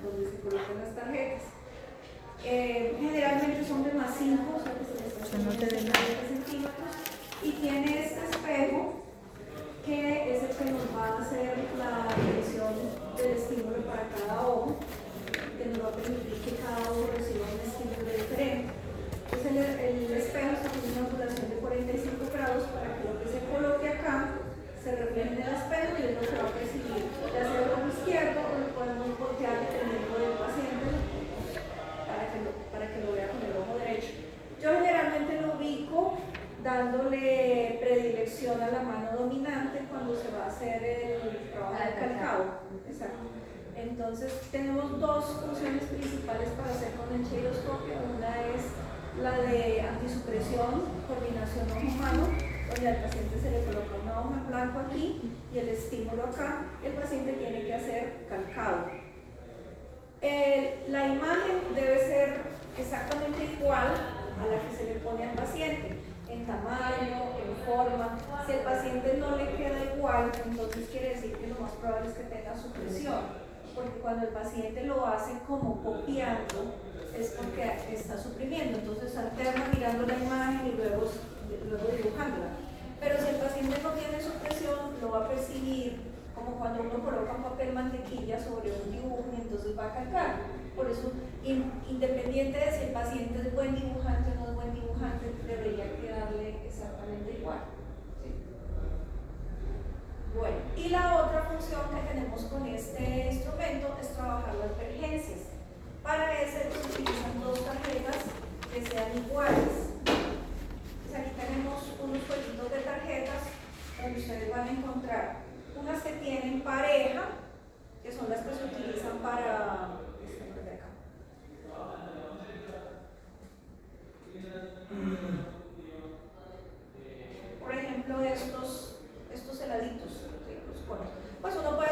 donde se colocan las tarjetas. Generalmente son de más 5, o sea que se les están 50 centímetros, y tiene este espejo que es el que nos va a hacer la medición del estímulo para cada ojo, que nos va a permitir que cada ojo reciba un estímulo diferente. Entonces el espejo está con una angulación de 45 grados para que lo que se coloque acá se refleje en el espejo y es lo que va a percibir, ya sea el ojo izquierdo o lo podemos voltear dependiendo del paciente para que lo vea con el ojo derecho. Yo generalmente lo ubico dándole predilección a la mano dominante cuando se va a hacer el trabajo de calcado. Exacto. Entonces tenemos dos funciones principales para hacer con el cheiroscopio. Una es la de antisupresión, coordinación ojo-mano, donde al paciente se le coloca una hoja en blanco aquí y el estímulo acá. El paciente tiene que hacer calcado. La imagen debe ser exactamente igual a la que se le pone al paciente, en tamaño, en forma. Si el paciente no le queda igual, entonces quiere decir que lo más probable es que tenga supresión, porque cuando el paciente lo hace como copiando, es porque está suprimiendo, entonces alterna mirando la imagen y luego dibujándola. Pero si el paciente no tiene supresión, lo va a percibir como cuando uno coloca un papel mantequilla sobre un dibujo y entonces va a calcar. Por eso, independiente de si el paciente es buen dibujante o no es buen dibujante, debería quedarle exactamente igual. ¿Sí? Bueno, y la otra función que tenemos con este instrumento es trabajar las vergencias. Para eso se utilizan dos tarjetas que sean iguales. Pues aquí tenemos unos jueguitos de tarjetas donde ustedes van a encontrar unas que tienen pareja, que son las que se utilizan para por ejemplo estos heladitos, ¿sí? Los conos. Pues uno puede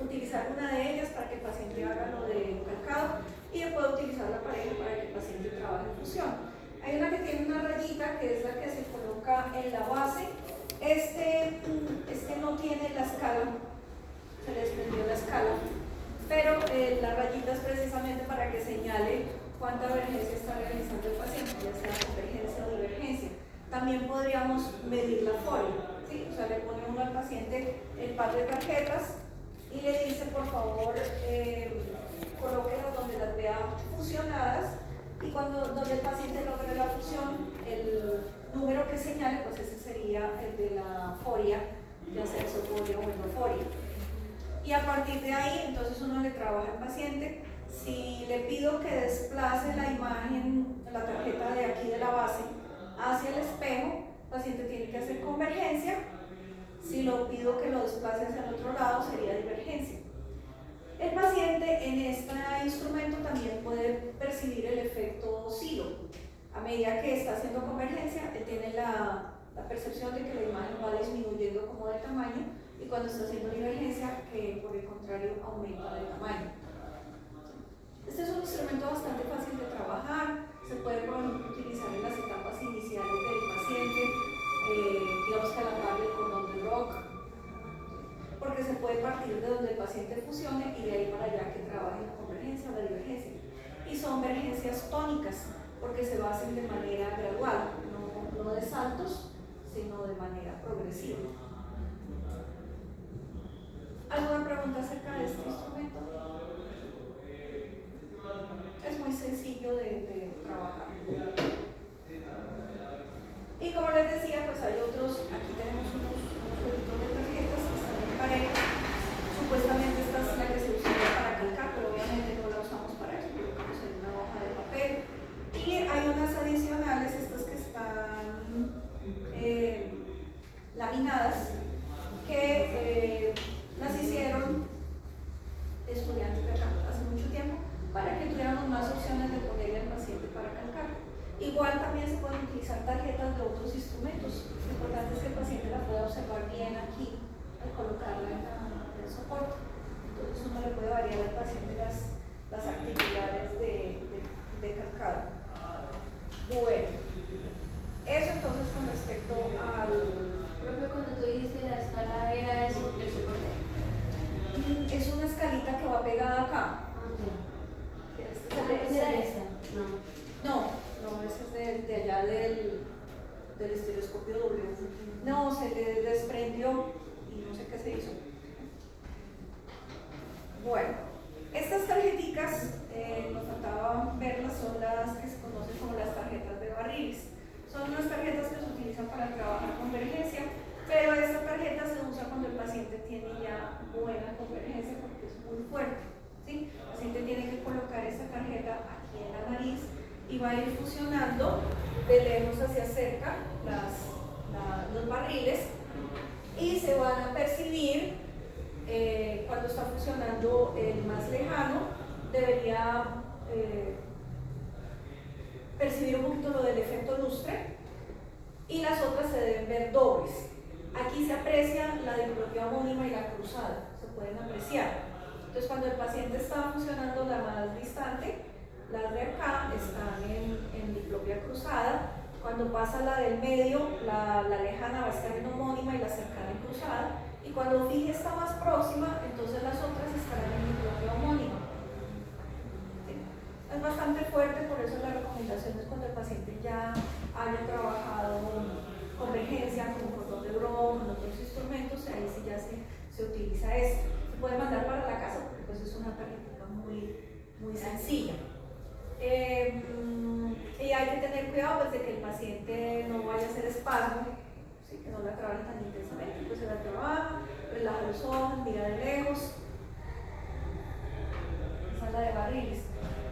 utilizar una de ellas para que el paciente haga lo de calcado y puede utilizar la pareja para que el paciente trabaje en fusión. Hay una que tiene una rayita que es la que se coloca en la base. Este no tiene la escala, se le desprendió la escala, pero la rayita es precisamente para que señale cuánta vergencia está realizando el paciente, ya sea convergencia o divergencia. También podríamos medir la folia, ¿sí? O sea, le pone uno al paciente el par de tarjetas y le dice, por favor, colóquelas donde las vea fusionadas, y donde el paciente logre la fusión, el número que señale, pues ese sería el de la foria, ya sea exoforia o endoforia. Y a partir de ahí, entonces uno le trabaja al paciente. Si le pido que desplace la imagen, la tarjeta de aquí de la base, hacia el espejo, el paciente tiene que hacer convergencia. Si lo pido que lo desplace hacia el otro lado, sería divergencia. El paciente en este instrumento también puede percibir el efecto oscilo. A medida que está haciendo convergencia, él tiene la percepción de que la imagen va disminuyendo como de tamaño, y cuando está haciendo divergencia, que por el contrario aumenta de tamaño. Este es un instrumento bastante fácil de trabajar. Se puede, por ejemplo, utilizar en las etapas iniciales del paciente, digamos que a la par del cordón de Rock, porque se puede partir de donde el paciente fusione y de ahí para allá que trabaje la convergencia o la divergencia. Y son vergencias tónicas, porque se hacen de manera gradual, no de saltos, sino de manera progresiva. ¿Alguna pregunta acerca de este instrumento? Es muy sencillo de trabajar. Y como les decía, pues hay otros, aquí tenemos unos jueguitos de tarjetas que están en pareja. Supuestamente esta es la que se usa para calcar, pero obviamente no la usamos para eso, colocamos en una hoja de papel. Y hay unas adicionales, estas que están laminadas, que las hicieron estudiantes de acá hace mucho tiempo para que tuviéramos más opciones de ponerle al paciente para calcar. Igual también se pueden utilizar tarjetas de otros instrumentos. Lo importante es que el paciente la pueda observar bien aquí al colocarla en el soporte. Entonces uno le puede variar al paciente las actividades de calcado. Bueno, eso entonces con respecto al... Profe, cuando tú dijiste la escala era eso, el soporte. Es una escalita que va pegada acá. desprendió y no sé qué se hizo. Bueno, estas tarjeticas, nos faltaba verlas, son las que se conocen como las tarjetas de barriles. Son unas tarjetas que se utilizan para trabajar convergencia, pero esta tarjeta se usa cuando el paciente tiene ya buena convergencia porque es muy fuerte, ¿sí? El paciente tiene que colocar esta tarjeta aquí en la nariz y va a ir fusionando de lejos hacia cerca los barriles y se van a percibir cuando está fusionando el más lejano, debería percibir un poquito lo del efecto lustre y las otras se deben ver dobles. Aquí se aprecia la diplopia homónima y la cruzada, se pueden apreciar. Entonces cuando el paciente está fusionando la más distante, las de acá están en diplopia cruzada. Cuando pasa la del medio, la lejana va a estar en homónima y la cercana en cruzada. Y cuando fije esta más próxima, entonces las otras estarán en diplopia homónima. ¿Sí? Es bastante fuerte, por eso la recomendación es cuando el paciente ya haya trabajado convergencia con cordón de Brown, con otros instrumentos, ahí sí ya se utiliza esto. Se puede mandar para la casa porque pues es una tarjetita muy sencilla. Y hay que tener cuidado pues, de que el paciente no vaya a hacer espasmo, ¿sí? Que no la trabaje tan intensamente, pues se la trabaja, relaja los ojos, mira de lejos. Esa es la de barriles.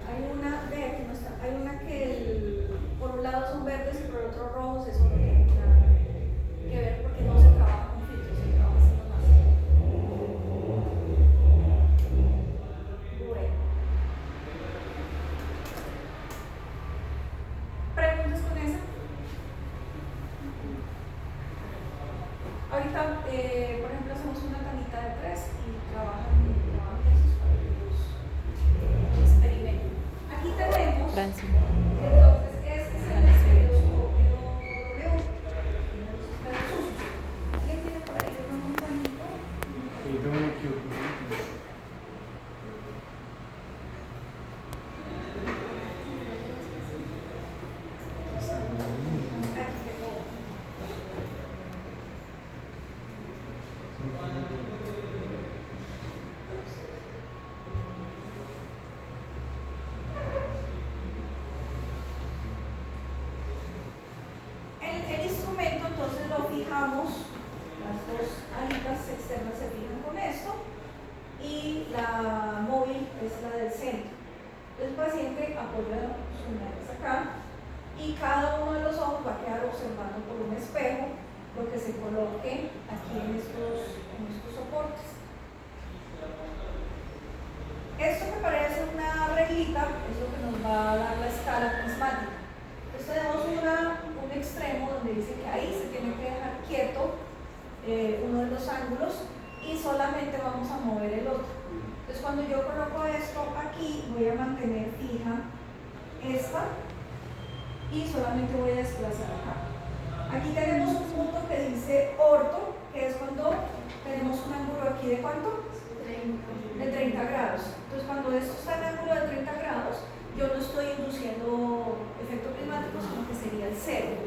Hay una, que no está, hay una que por un lado son verdes y por otro rojos, eso no tiene nada que ver porque no se trabaja con filtros, se trabaja así nomás. Bueno. ¿Preguntas con esa? Ahorita, por ejemplo, hacemos una camita de 3 y trabajan esos para que los experimenten. Aquí tenemos, Francia. entonces, este es el estereoscopio W. Tiene los espejos sucios. ¿Alguien tiene por ahí una montañita? Aquí tengo. El instrumento entonces lo fijamos, las dos alitas externas se fijan con esto y la móvil es la del centro. El paciente apoya su nariz acá y cada uno de los ojos va a quedar observando por un espejo lo que se coloque aquí en estos soportes. Esto que parece una reglita es lo que nos va a dar la escala prismática. Entonces tenemos un extremo donde dice que ahí se tiene que dejar quieto uno de los ángulos y solamente vamos a mover el otro. Entonces cuando yo coloco esto aquí, voy a mantener fija esta y solamente voy a desplazar acá. Aquí tenemos un punto que dice orto, que es cuando tenemos un ángulo aquí de ¿cuánto? De 30 grados. Entonces cuando esto está en ángulo de 30 grados, yo no estoy induciendo efecto prismático, sino que sería el cero.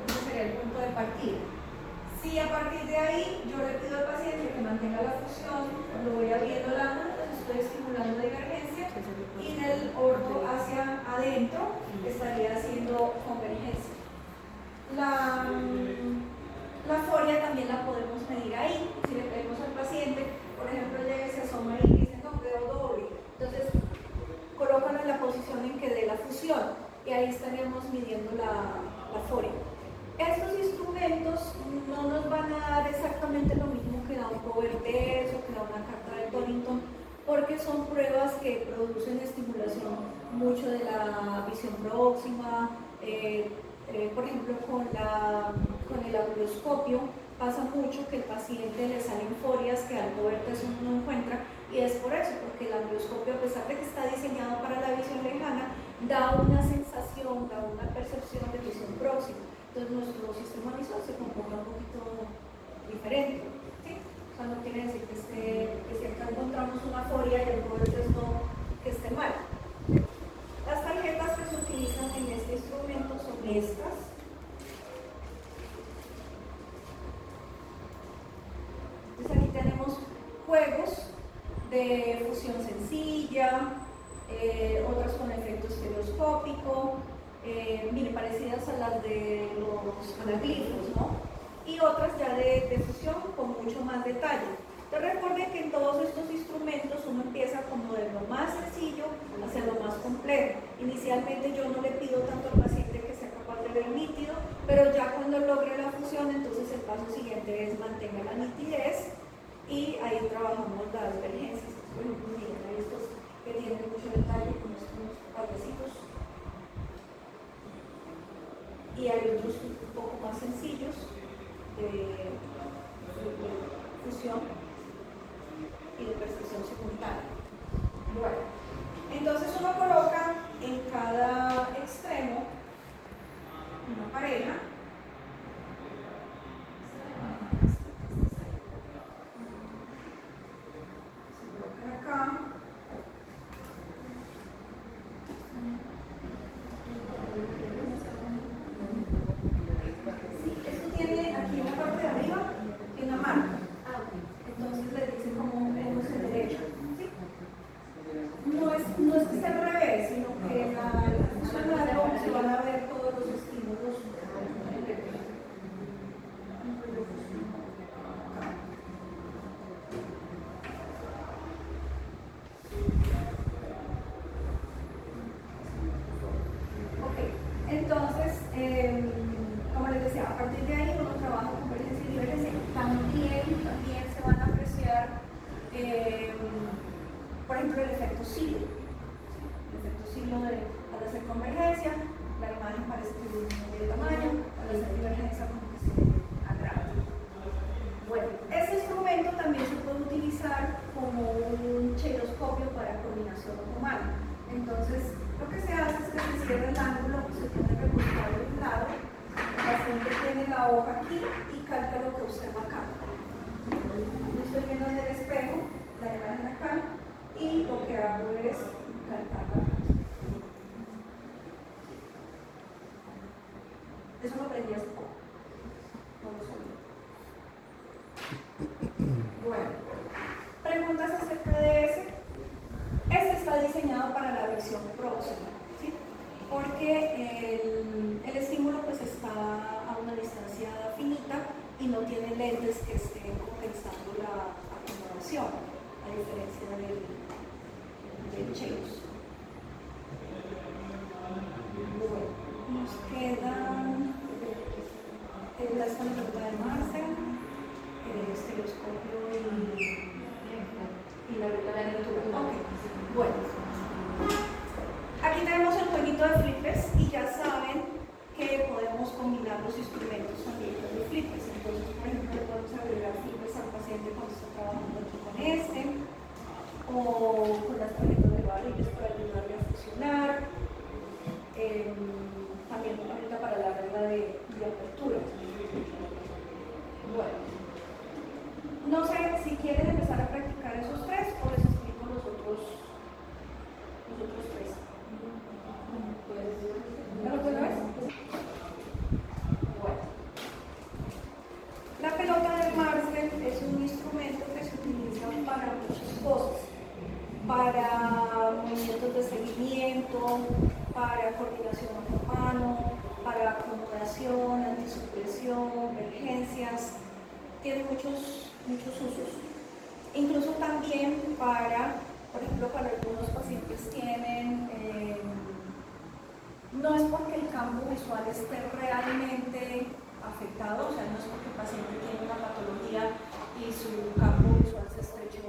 Ese sería el punto de partida. Si a partir de ahí yo le pido al paciente que mantenga la fusión, cuando voy abriendo el ángulo, entonces estoy estimulando divergencia y del orto hacia adentro estaría haciendo convergencia. La foria también la podemos medir ahí. Si le pedimos al paciente, por ejemplo, se asoma ahí y dice, no, veo doble. Entonces, colócalo en la posición en que dé la fusión y ahí estaríamos midiendo la foria. Estos instrumentos no nos van a dar exactamente lo mismo que da un power test o que da una carta de Torrington, porque son pruebas que producen estimulación mucho de la visión próxima. Por ejemplo, con el auroscopio pasa mucho que el paciente le salen forias que al power test uno no encuentra, y es por eso, porque el auroscopio, a pesar de que está diseñado para la visión lejana, da una sensación, da una percepción de visión próxima. Entonces nuestro sistema visual se comporta un poquito diferente, ¿sí? O sea, no quiere decir que si acá encontramos una foria y el power test no, que esté mal. Las tarjetas que se utilizan en este instrumento son estas. juegos de fusión sencilla, otras con efecto estereoscópico, mire, parecidas a las de los anaglifos, ¿no? Y otras ya de fusión con mucho más detalle. Entonces recuerden que en todos estos instrumentos uno empieza como de lo más sencillo hacia lo más complejo. Inicialmente yo no le pido tanto al paciente que sea capaz de ver nítido, pero ya cuando logre la fusión, entonces el paso siguiente es mantener la nitidez y ahí trabajamos las divergencias. Por ejemplo, miren, hay estos que tienen mucho detalle con estos cablecitos y hay otros un poco más sencillos de fusión y de percepción simultánea. Bueno, entonces uno coloca en cada extremo una pareja. Se coloca acá. Sí, esto tiene aquí en la parte de arriba tiene una marca. Entonces le dice como es el derecho. ¿Sí? No es que esté al revés, sino que en la función largo se van a ver todos los estímulos. Ok, entonces, como les decía, a partir de ahí uno trabaja con convergencia y divergencia. También se van a apreciar, por ejemplo, el efecto silo. El efecto silo al hacer convergencia, la imagen parece que disminuye de tamaño, al hacer divergencia como que se agranda. Bueno, este instrumento también se puede utilizar como un cheiroscopio para coordinación humana. Entonces, lo que se hace es que se cierra el ángulo, se tiene el recostado de un lado, el paciente tiene la hoja aquí y calca lo que observa acá. Yo estoy viendo en el espejo la imagen acá y lo que hago es calcarla. Eso lo aprendí hace poco. No lo sabía. Bueno, preguntas acerca de ese. Este está diseñado para la versión próxima, ¿sí? Porque el estímulo pues está a una distancia finita y no tiene lentes que estén compensando la acomodación, a diferencia del Cheiros. Bueno, nos quedan la escaleta de Marcel, el estereoscopio y la lectura. Ok, bueno. Aquí tenemos el jueguito de flippers y ya saben que podemos combinar los instrumentos con letras de flippers. Entonces, por ejemplo, podemos agregar flippers al paciente cuando está trabajando aquí con este, o con las tarjetas de barriles para ayudarle a fusionar. También una regla para la regla de apertura. Bueno, no sé si quieren empezar a practicar esos tres o les explico los otros tres. ¿La otra vez? Bueno. La pelota de Marcel es un instrumento que se utiliza para muchas cosas. Para movimientos de seguimiento, para coordinación mano, para acomodación, antisupresión, emergencias. Tiene muchos usos. Incluso también para, por ejemplo, para algunos pacientes tienen, no es porque el campo visual esté realmente afectado, o sea, no es porque el paciente tiene una patología y su campo visual se estrechó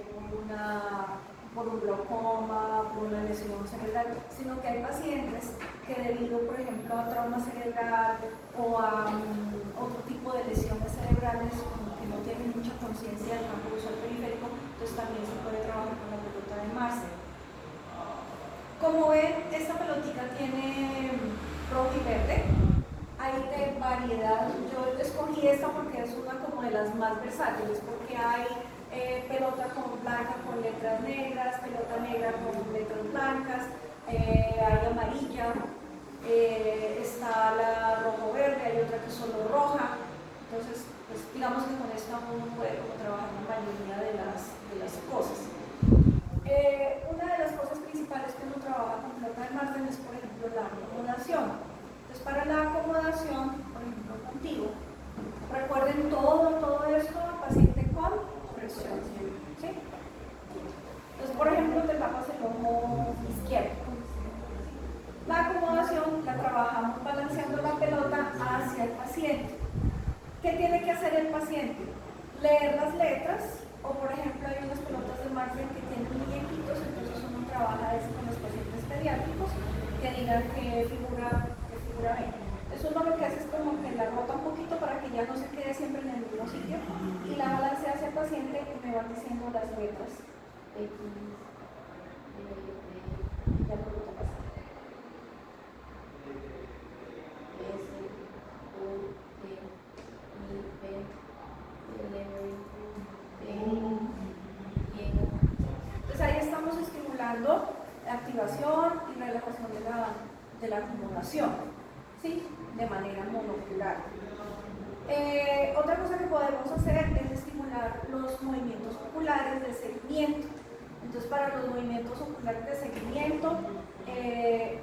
por un glaucoma, por una lesión cerebral, sino que hay pacientes que debido, por ejemplo, a trauma cerebral o a otro tipo de lesiones cerebrales, como que no tienen mucha conciencia del campo visual periférico, entonces también se puede trabajar con la pelota de Marcel. Como ven, esta pelotita tiene rojo y verde. Hay de variedad. Yo escogí esta porque es una como de las más versátiles, porque hay pelota blanca con letras negras, pelota negra con letras blancas, hay amarilla, está la rojo-verde, hay otra que es solo roja. Entonces, pues digamos que con esta uno puede como trabajar la mayoría de las hacia el paciente. ¿Qué tiene que hacer el paciente? Leer las letras, o por ejemplo hay unas pelotas de marfil que tienen muñequitos, entonces uno trabaja eso con los pacientes pediátricos, que digan qué figura ven. Eso uno lo que hace es como que la rota un poquito para que ya no se quede siempre en el mismo sitio, y la balancea hacia el paciente y me van diciendo las letras. X, Ya por lo que pasa. S, U, T, I, P, L, Y. Entonces ahí estamos estimulando la activación y relajación de la acumulación, ¿sí? De manera monocular. Otra cosa que podemos hacer es estimular los movimientos oculares de seguimiento. Entonces, para los movimientos oculares de seguimiento,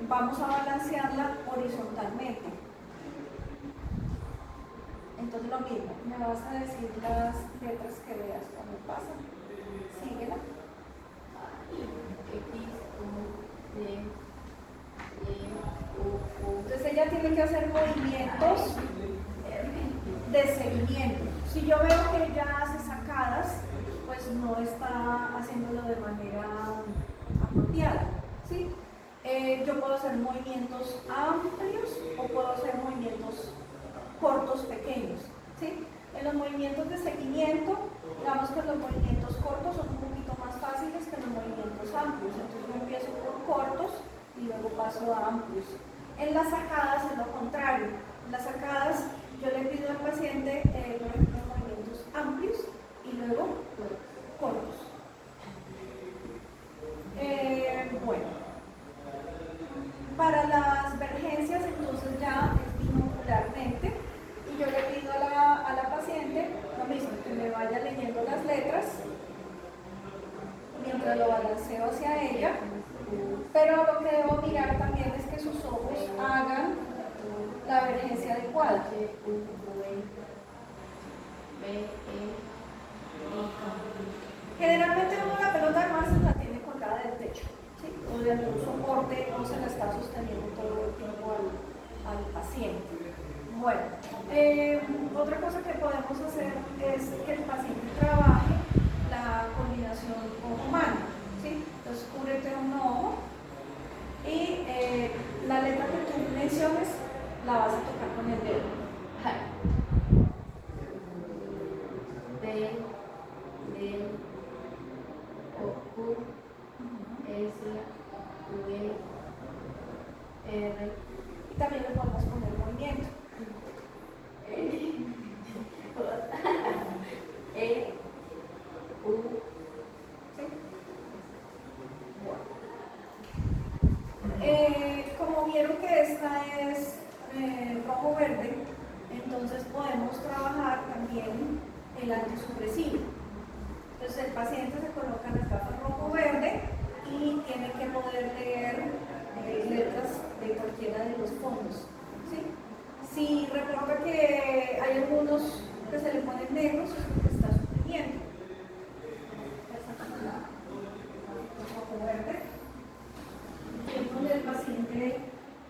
vamos a balancearla horizontalmente. Entonces, lo mismo, me vas a decir las letras que veas cuando pasan. Síguela. X, U, Y, U. Entonces, ella tiene que hacer movimientos de seguimiento. Si yo veo que ella hace sacadas, pues no está haciéndolo de manera apropiada, ¿sí? Yo puedo hacer movimientos amplios o puedo hacer movimientos cortos, pequeños, ¿sí? En los movimientos de seguimiento, digamos que los movimientos cortos son un poquito más fáciles que los movimientos amplios, entonces yo empiezo por cortos y luego paso a amplios. En las sacadas es lo contrario. En las sacadas yo le pido al paciente, por ejemplo, movimientos amplios y luego cortos. Bueno, para las vergencias entonces ya es binocularmente y yo le pido a la paciente lo mismo, que me vaya leyendo las letras mientras lo balanceo hacia ella, pero lo que debo mirar también es que sus ojos hagan la vergencia adecuada. Generalmente uno la pelota de mar se la tiene colgada del techo, ¿sí? O de algún soporte, no se la está sosteniendo todo el tiempo al paciente. Bueno, otra cosa que podemos hacer es que el paciente trabaje la coordinación ojo-mano, ¿sí? Entonces cúbrete un ojo y la letra que tú menciones la vas a tocar con el dedo. D, D, O, Q, S, V, R. Y también le podemos poner movimiento. E, U. ¿Sí? Bueno. Como vieron que esta es rojo-verde, entonces podemos trabajar también el antisupresivo. Entonces el paciente se coloca en las gafas rojo-verde y tiene que poder leer letras de cualquiera de los fondos, ¿sí? Si reporta que hay algunos que se le ponen negros, es porque está suprimiendo. Rojo-verde. Y donde el paciente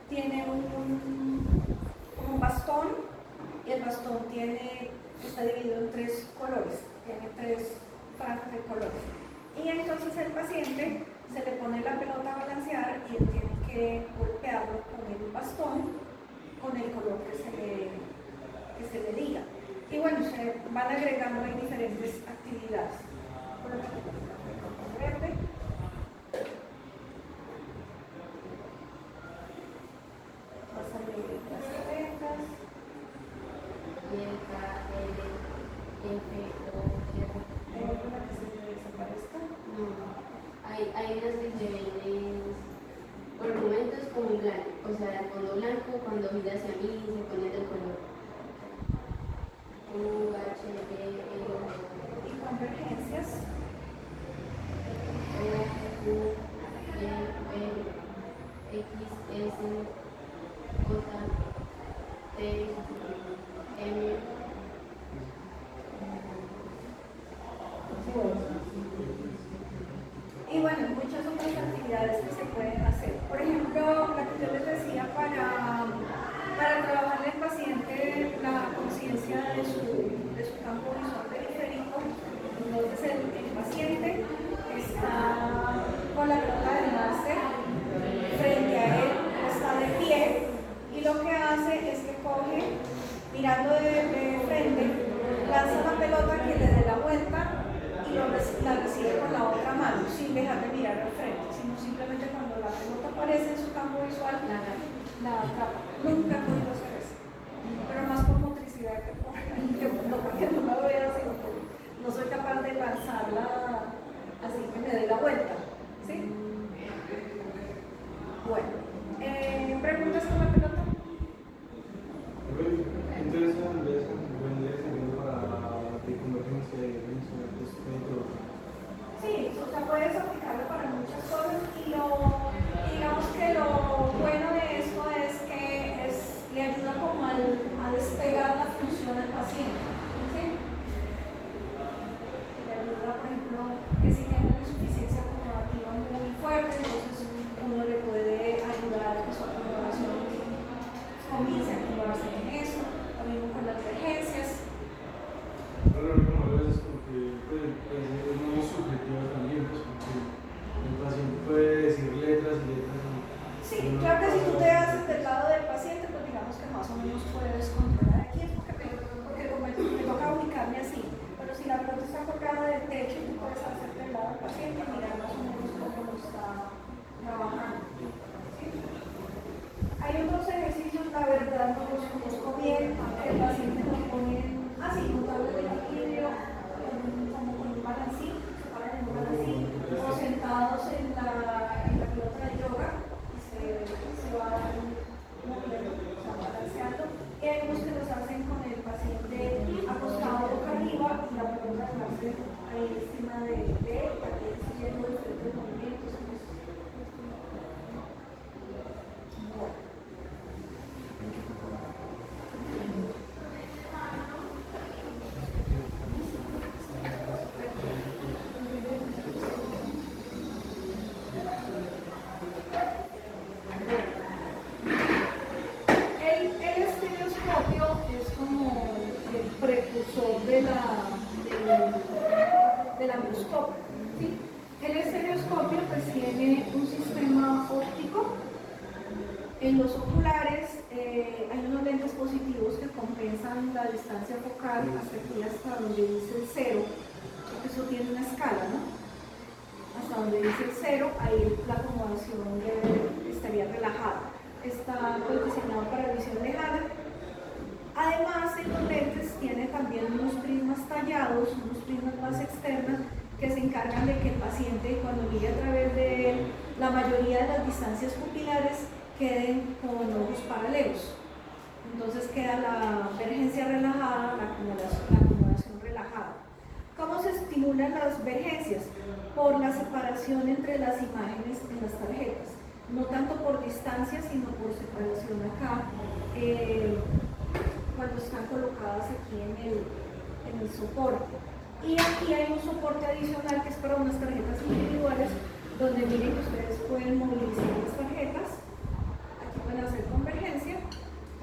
tiene un bastón y el bastón está dividido en 3 colores, tiene 3 franjas de colores. Y entonces el paciente se le pone la pelota a balancear y él tiene que golpearlo con el bastón con el color que se le diga. Y bueno, se van agregando ahí diferentes actividades. Por ejemplo, verde. Vas a leer las letras. Y, K, L, F, O, R. ¿Hay alguna que se le desaparezca? No, hay unas que se ven por momentos como en blanco, o sea, el fondo blanco, cuando gira hacia mí se pone de color. U, H, D, E, Y convergencias. O, Q, Y, B, X, S, J, T, M. Y bueno, muchas otras actividades que se pueden hacer. Por ejemplo, la que yo les decía para trabajar el paciente paciente está con la pelota del máster frente a él, está de pie y lo que hace es que coge, mirando de frente, lanza la pelota que le dé la vuelta y la recibe con la otra mano, sin dejar de mirar al frente, sino simplemente cuando la pelota aparece en su campo visual, la atrapa. Nunca he podido hacer eso, pero más por motricidad que no porque no la veo, sino porque no soy capaz de lanzarla así que me dé la vuelta. ¿Sí? Bueno, ¿preguntas con la pelota? Entonces, vendría sirviendo para la convergencia de diferencia. Sí, o sea, puedes aplicarlo para muchas cosas y digamos que lo bueno de esto es que le ayuda como a despegar la función al paciente. ¿Sí? Le ayuda, por ejemplo, que si tiene una insuficiencia acomodativa muy fuerte, entonces uno le puede ayudar a que su acomodación comience a acomodarse en eso, lo mismo con las emergencias. Ahora lo mismo a veces porque es muy subjetivo también, pues, porque el paciente puede decir letras y letras. Sí, claro que si tú te haces del lado del paciente, pues digamos que más o menos puedes controlar. Aquí es porque como me toca ubicarme así, pero si la pelota está colgada del techo, tú puedes hacerte del lado del paciente y mirar más o menos cómo lo está trabajando. ¿Sí? Hay otros ejercicios, la verdad no los conozco bien, que el paciente nos pone así, con tablas de equilibrio, como con un balancín, se paran en un balancín, o sentados en la pelota de yoga, y se van moviendo, o sea, balanceando. Y hay unos que los hacen con el paciente acostado boca arriba y la pelota la hacen ahí encima de él, para que él siga haciendo diferentes movimientos. El estereoscopio es como el precursor del androscopio. ¿Sí? El estereoscopio pues tiene un sistema óptico. En los oculares hay unos lentes positivos que compensan la distancia focal hasta donde dice el 0, porque eso tiene una escala, ¿no? Hasta donde dice el 0, ahí la acomodación estaría relajada. Está pues, diseñado para visión lejana. Además, en los lentes tiene también unos prismas tallados, unos prismas más externas que se encargan de que el paciente, cuando mire a través de él, la mayoría de las distancias pupilares queden con ojos paralelos. Entonces queda la vergencia relajada, la acomodación relajada. ¿Cómo se estimulan las vergencias? Por la separación entre las imágenes en las tarjetas. No tanto por distancia, sino por separación acá, cuando están colocadas aquí en el soporte. Y aquí hay un soporte adicional que es para unas tarjetas individuales, donde miren que ustedes pueden movilizar las tarjetas. Aquí pueden hacer convergencia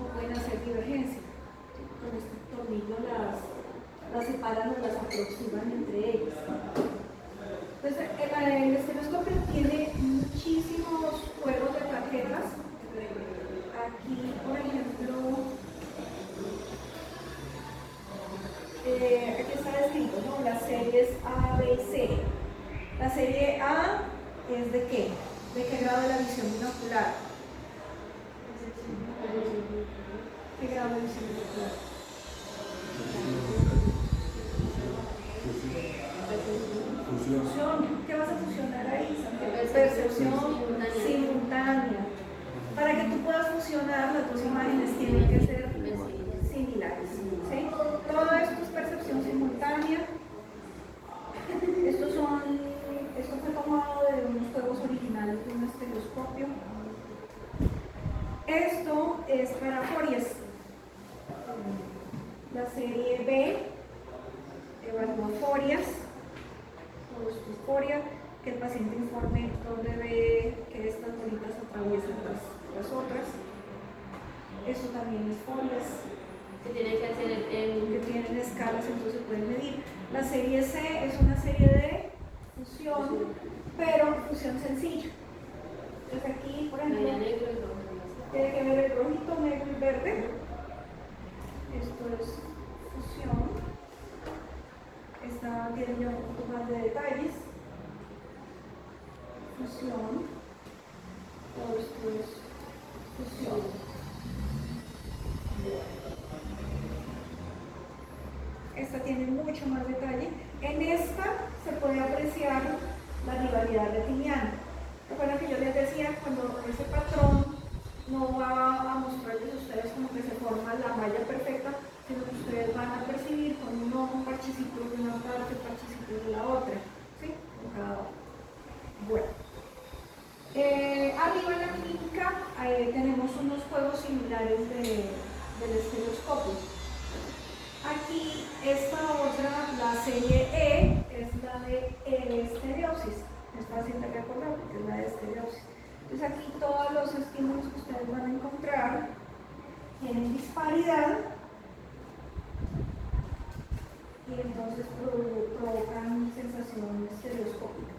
o pueden hacer divergencia. Con este tornillo las separan o las aproximan entre ellas. Entonces, el estereoscopio tiene muchísimos juegos de tarjetas. Aquí, por ejemplo, aquí está descrito, ¿no? Las series A, B y C. La serie A es de qué? ¿De qué grado de la visión binocular? ¿Qué grado de visión binocular? Fusión. ¿Qué vas a fusionar ahí, Santiago? Percepción simultánea. Para que tú puedas fusionar, las dos imágenes tienen que ser similares. ¿Sí? Todo esto es percepción simultánea. Esto fue tomado de unos juegos originales de un estereoscopio. Esto es para forias. La serie B evalúa forias. Foria, que el paciente informe dónde ve que estas bolitas atraviesan las otras. Eso también es forias. Que tienen que hacer que tienen escalas, entonces pueden medir. La serie C es una serie de poquito más de detalles. Fusión. Todo esto es fusión. Esta tiene mucho más detalle. En esta se puede apreciar la rivalidad retiniana. Recuerden que yo les decía, cuando ese patrón no va a mostrarles a ustedes como que se forma la malla perfecta, sino que ustedes van a percibir con un parchecito de una parte, parchecito de la otra, ¿sí? Con cada uno. Bueno. Arriba en la clínica tenemos unos juegos similares del estereoscopio. Aquí esta otra, la serie E, es la de estereopsis. Es fácil de recordar porque es la de estereopsis. Entonces aquí todos los estímulos que ustedes van a encontrar tienen disparidad y entonces provocan sensación estereoscópica.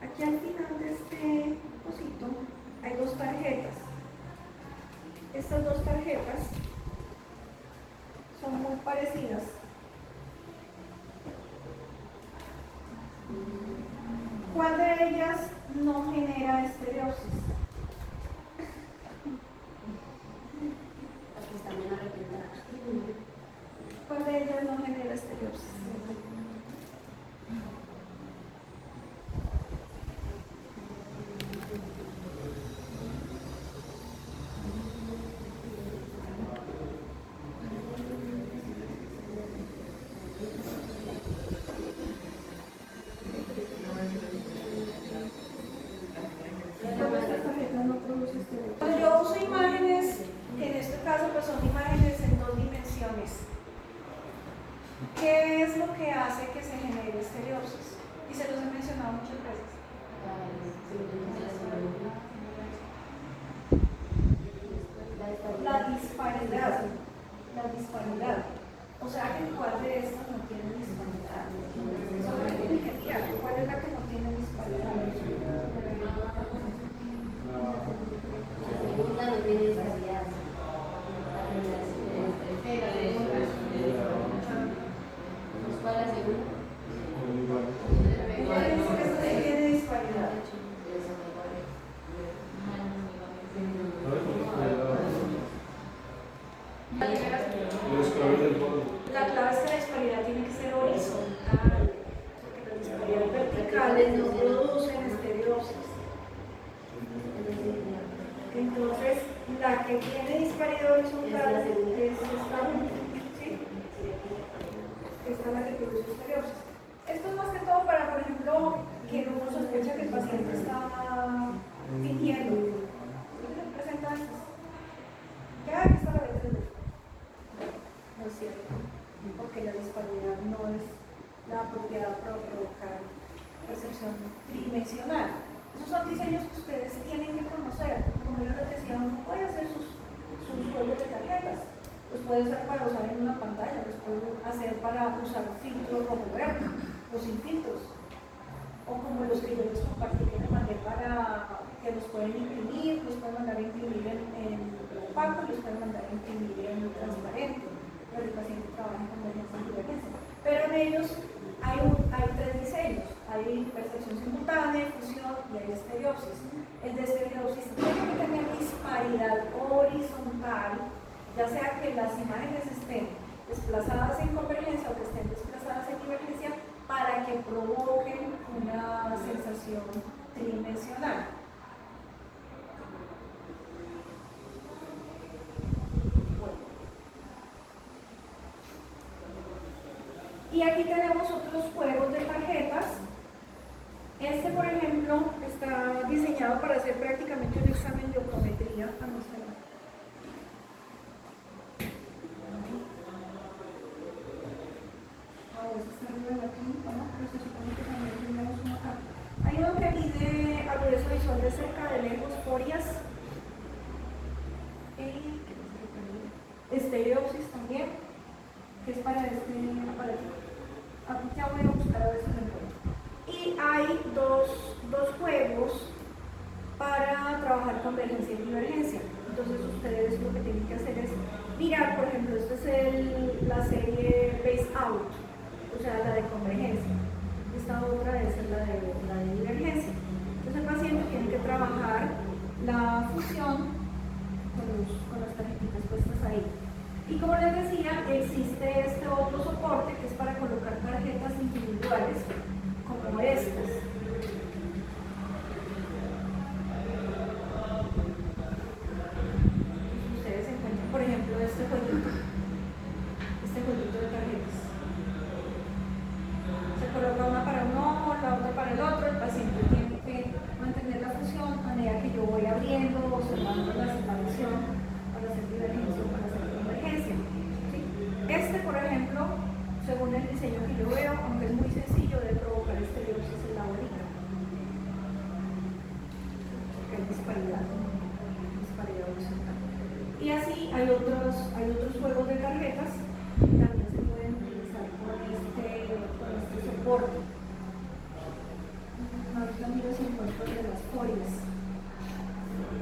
Aquí al final de este cosito hay dos tarjetas. Estas dos tarjetas son muy parecidas. ¿Cuál de ellas no genera estereopsis? Porque están bien arrepentidas. ¿Cuál de ellas no genera estereopsis? Cuando yo uso imágenes, que en este caso pues son imágenes en dos dimensiones, ¿qué es lo que hace que se genere estereopsis? Y se los he mencionado muchas veces. La disparidad. La disparidad. O sea que cuál de estas no tiene disparidad. Eso lo tienen que mirar. ¿Cuál es la que no tiene disparidad? La segunda no tiene disparidad. ¿Cuál es la segunda? Esta sí tiene disparidad. La clave es que la disparidad tiene que ser horizontal, porque las disparidades verticales no producen estereopsis. Entonces, la que tiene disparidad horizontal es esta, ¿sí? Esta es la que produce estereopsis. Esto es más que todo para, por ejemplo, que uno sospecha que el paciente está fingiendo. ¿Qué le presenta esto? Ya, aquí está la letra D. No es cierto, porque la disparidad no es la apropiada para provocar percepción tridimensional. Esos son diseños que ustedes tienen que conocer. Como yo les decía, uno puede hacer sus juegos de tarjetas. Los puede usar para usar en una pantalla, los puede hacer para usar filtros rojo verde o sin filtros. O como los que yo les compartí que les mandé para que los pueden imprimir, los pueden mandar a imprimir en opaco, los pueden mandar a imprimir en transparente. Pero el paciente trabaja en convergencia y divergencia. Pero en ellos hay tres diseños. Hay percepción simultánea, fusión y hay estereopsis. El de estereopsis tiene que tener disparidad horizontal, ya sea que las imágenes estén desplazadas en convergencia o que estén desplazadas en divergencia, para que provoquen una sensación tridimensional. Y aquí tenemos otros juegos de tarjetas. Este, por ejemplo, está diseñado para hacer prácticamente un examen de ocometría. Hay uno que mide agudeza visual de cerca, de lejos, forias, estereopsis también, que es para este aparato. Aquí ya voy a buscar a ver si lo encuentro. Y hay dos juegos para trabajar convergencia y divergencia. Entonces ustedes lo que tienen que hacer es mirar, por ejemplo, esta es la serie Base Out, o sea, la de convergencia. estas. Ustedes encuentran, por ejemplo, este jueguito de tarjetas. Se coloca una para un ojo, la otra para el otro. El paciente tiene que mantener la fusión a medida que yo voy abriendo, observando la separación para hacer divergencia o para hacer convergencia. ¿Sí? Este, por ejemplo, según el diseño que yo veo, aunque es muy sencillo, de provocar estereosis en la bolita. Porque hay disparidad horizontal. Y así hay otros juegos de tarjetas que también se pueden utilizar con este soporte. Ahorita miro si encuentro de las folias.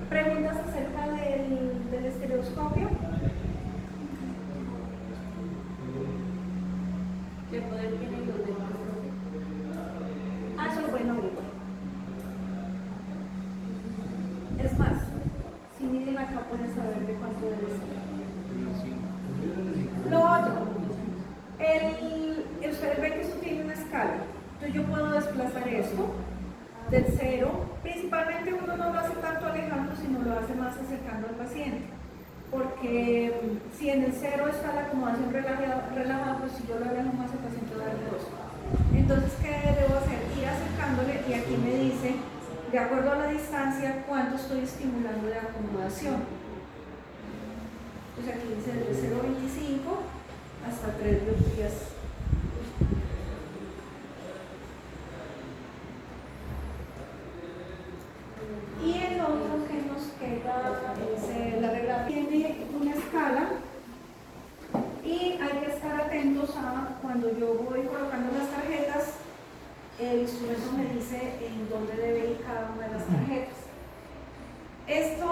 ¿Preguntas acerca del estereoscopio? ¿Qué poder tienen los demás? Eso es bueno. Es más, si miden acá pueden saber de cuánto debe ser. Lo otro, ustedes ven que esto tiene una escala. Entonces yo puedo desplazar esto del 0. Principalmente uno no lo hace tanto alejando, sino lo hace más acercando al paciente. Porque si en el 0 está la acomodación relajada, pues si yo lo alejo más, el paciente va a dar nervioso. Entonces, ¿qué debo hacer? Ir acercándole y aquí me dice, de acuerdo a la distancia, cuánto estoy estimulando de acomodación. Pues aquí dice desde 0,25 hasta 3 dioptrías. Y el otro que nos queda es la regla. Tiene una escala y hay que estar atentos a cuando yo voy colocando las tarjetas, el instrumento me dice en dónde debe ir cada una de las tarjetas. Esto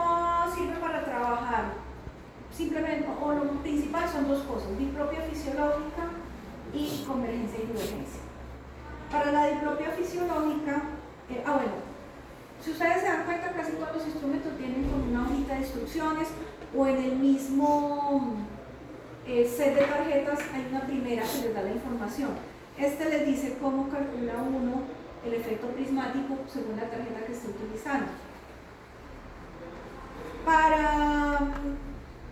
sirve para trabajar simplemente, o lo principal son dos cosas: diplopia fisiológica y convergencia y divergencia. Para la diplopia fisiológica, si ustedes se dan cuenta, casi todos los instrumentos tienen como una hojita de instrucciones o en el mismo set de tarjetas hay una primera que les da la información. Este les dice cómo calcula uno el efecto prismático según la tarjeta que esté utilizando. Para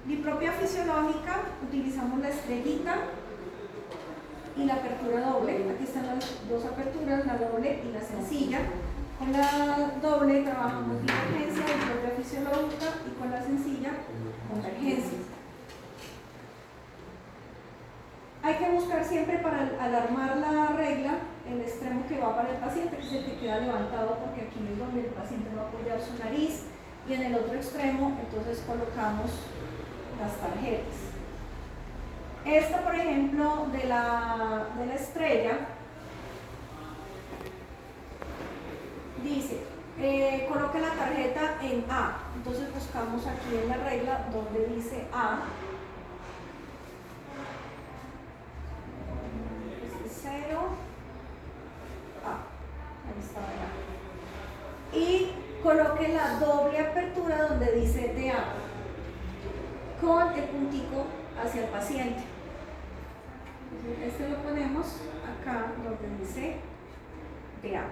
diplopia fisiológica utilizamos la estrellita y la apertura doble. Aquí están las dos aperturas, la doble y la sencilla. Con la doble trabajamos divergencia, diplopia fisiológica, y con la sencilla, convergencia. Hay que buscar siempre, para al armar la regla, el extremo que va para el paciente, que es el que queda levantado, porque aquí es donde el paciente va a apoyar su nariz, y en el otro extremo entonces colocamos las tarjetas. Esta, por ejemplo, de la estrella, dice, coloque la tarjeta en A. Entonces buscamos aquí en la regla donde dice A. 0 A. Ahí está A. Y coloque la doble apertura donde dice DA, con el puntico hacia el paciente. Este lo ponemos acá donde dice DA.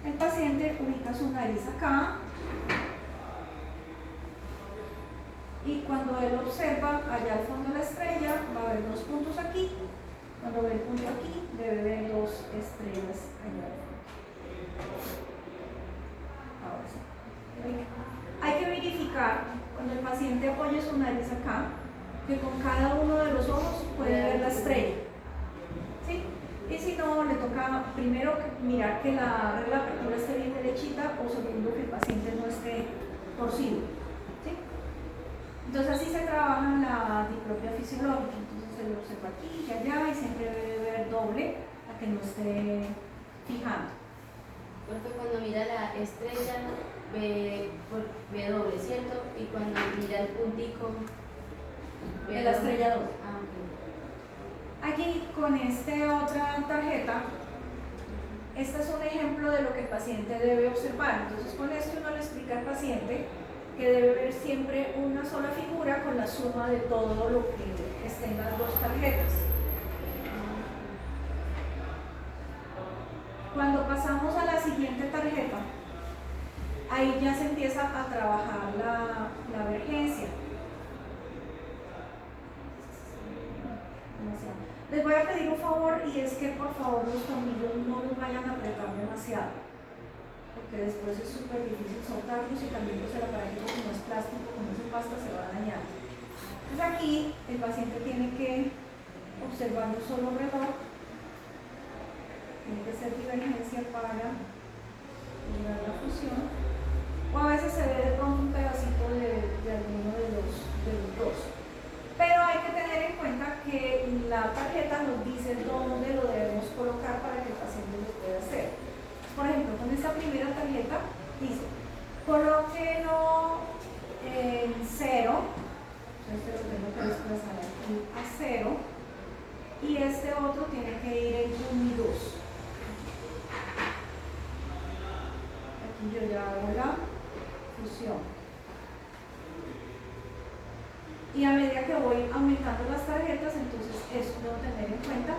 El paciente ubica su nariz acá y cuando él observa allá al fondo la estrella, va a ver dos puntos aquí. Cuando ve el punto aquí, debe ver dos estrellas allá al fondo. Ahora sí. Hay que verificar, cuando el paciente apoye su nariz acá, que con cada uno de los ojos puede ver la estrella. ¿Sí? Y si no, le toca primero mirar que la regla de apertura esté bien derechita, o segundo, que el paciente no esté torcido. ¿Sí? Entonces así se trabaja la diplopia fisiológica. Entonces se lo observa aquí y allá, y siempre debe ver doble para que no esté fijando. Porque cuando mira la estrella ve doble, ¿cierto? Y cuando mira el puntico ve la estrella doble. Ah, ok. Aquí con esta otra tarjeta, este es un ejemplo de lo que el paciente debe observar. Entonces con esto uno le explica al paciente que debe ver siempre una sola figura con la suma de todo lo que esté en las dos tarjetas. siguiente tarjeta, ahí ya se empieza a trabajar la emergencia. Les voy a pedir un favor, y es que por favor los tornillos no los vayan a apretar demasiado, porque después es súper difícil soltarlos, y también pues el aparatito, como es plástico, como es pasta, se va a dañar. Entonces aquí el paciente tiene que observar un solo reloj, tiene que hacer divergencia para lograr la fusión, o a veces se ve de pronto un pedacito de alguno de los dos. Pero hay que tener en cuenta que la tarjeta nos dice dónde lo debemos colocar para que el paciente lo pueda hacer. Por ejemplo, con esta primera tarjeta dice, colóquelo en 0, este lo tengo que desplazar aquí a 0, y este otro tiene que ir en 1 y 2. Aquí yo ya hago la fusión. Y a medida que voy aumentando las tarjetas, entonces eso debo tener en cuenta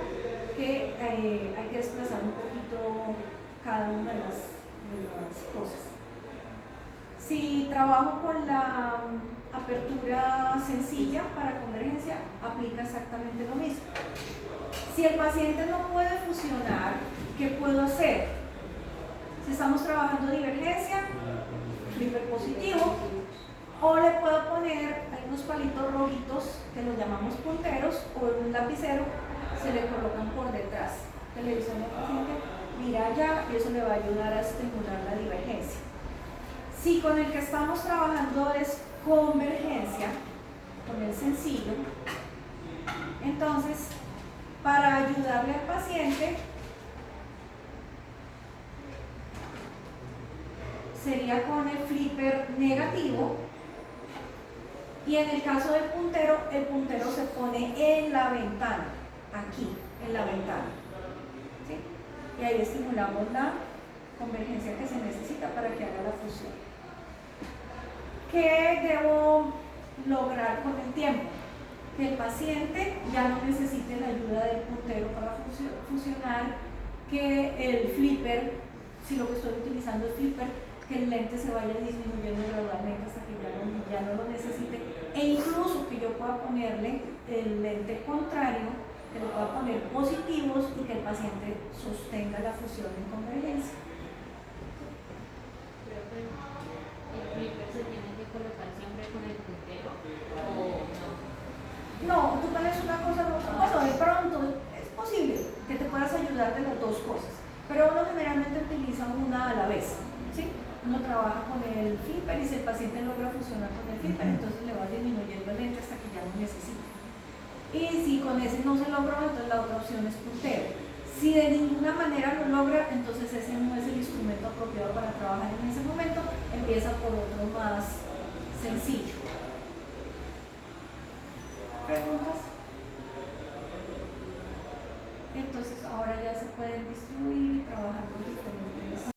que hay que desplazar un poquito cada una de las cosas. Si trabajo con la apertura sencilla para convergencia, aplica exactamente lo mismo. Si el paciente no puede fusionar, ¿qué puedo hacer? Si estamos trabajando divergencia, flipper positivo, o le puedo poner, hay unos palitos rojitos que los llamamos punteros, o un lapicero, se le colocan por detrás. Que le dicen al paciente, mira allá, y eso le va a ayudar a estimular la divergencia. Si con el que estamos trabajando es convergencia, con el sencillo, entonces, para ayudarle al paciente, sería con el flipper negativo. Y en el caso del puntero, el puntero se pone en la ventana, aquí, en la ventana. ¿Sí? Y ahí estimulamos la convergencia que se necesita para que haga la fusión. ¿Qué debo lograr con el tiempo? Que el paciente ya no necesite la ayuda del puntero para fusionar, que el flipper, si lo que estoy utilizando es flipper, que el lente se vaya disminuyendo gradualmente hasta que ya no lo necesite, e incluso que yo pueda ponerle el lente contrario, que le pueda poner positivos, y que el paciente sostenga la fusión en convergencia. ¿El flipper se tiene que colocar siempre con el puntero o no? No, tú pones una cosa, bueno, de pronto es posible que te puedas ayudar de las dos cosas, pero uno generalmente utiliza una a la vez, ¿sí? Uno trabaja con el flipper, y si el paciente logra fusionar con el flipper, entonces le va disminuyendo el lente hasta que ya no necesita. Y si con ese no se logró, entonces la otra opción es puntero. Si de ninguna manera lo logra, entonces ese no es el instrumento apropiado para trabajar en ese momento, empieza por otro más sencillo. ¿Preguntas? Entonces ahora ya se pueden distribuir y trabajar con diferentes